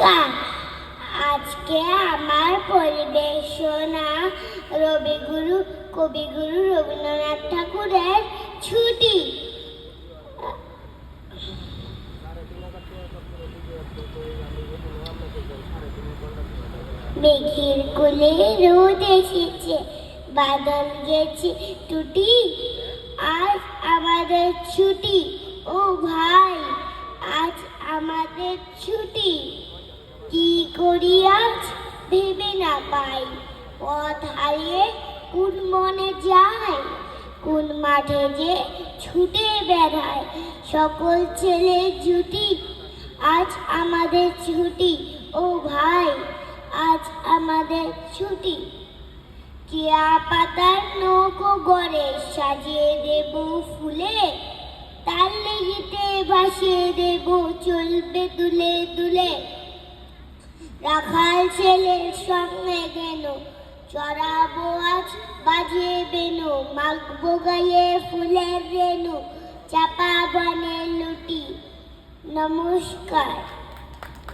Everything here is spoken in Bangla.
নমস্কার। আজকে আমার পরিবেশনা কবিগুরু রবীন্দ্রনাথ ঠাকুরের ছুটি। মেঘের কোলে রোদ এসেছে, বাদল গেছে টুটি, আজ আমাদের ছুটি। ও ভাই, আজ আমাদের ছুটি। কি করি আজ ভেবে না পাই, পথ হারিয়ে কোন মনে যায়, কোন মাঠে যে ছুটে বেড়ায় সকল ছেলে জুটি। আজ আমাদের ছুটি, ও ভাই, আজ আমাদের ছুটি। কেয়া পাতার নৌকো গড়ে সাজিয়ে দেব ফুলে, তার লেগিতে ভাসিয়ে দেব চলবে দুলে দুলে। রাখাল ছেলের সঙ্গে গেল চড়াবো আজ বাজিয়ে বেনু, মাখবো গায়ে ফুলের রেণু, চাপা বনে লুটি। নমস্কার।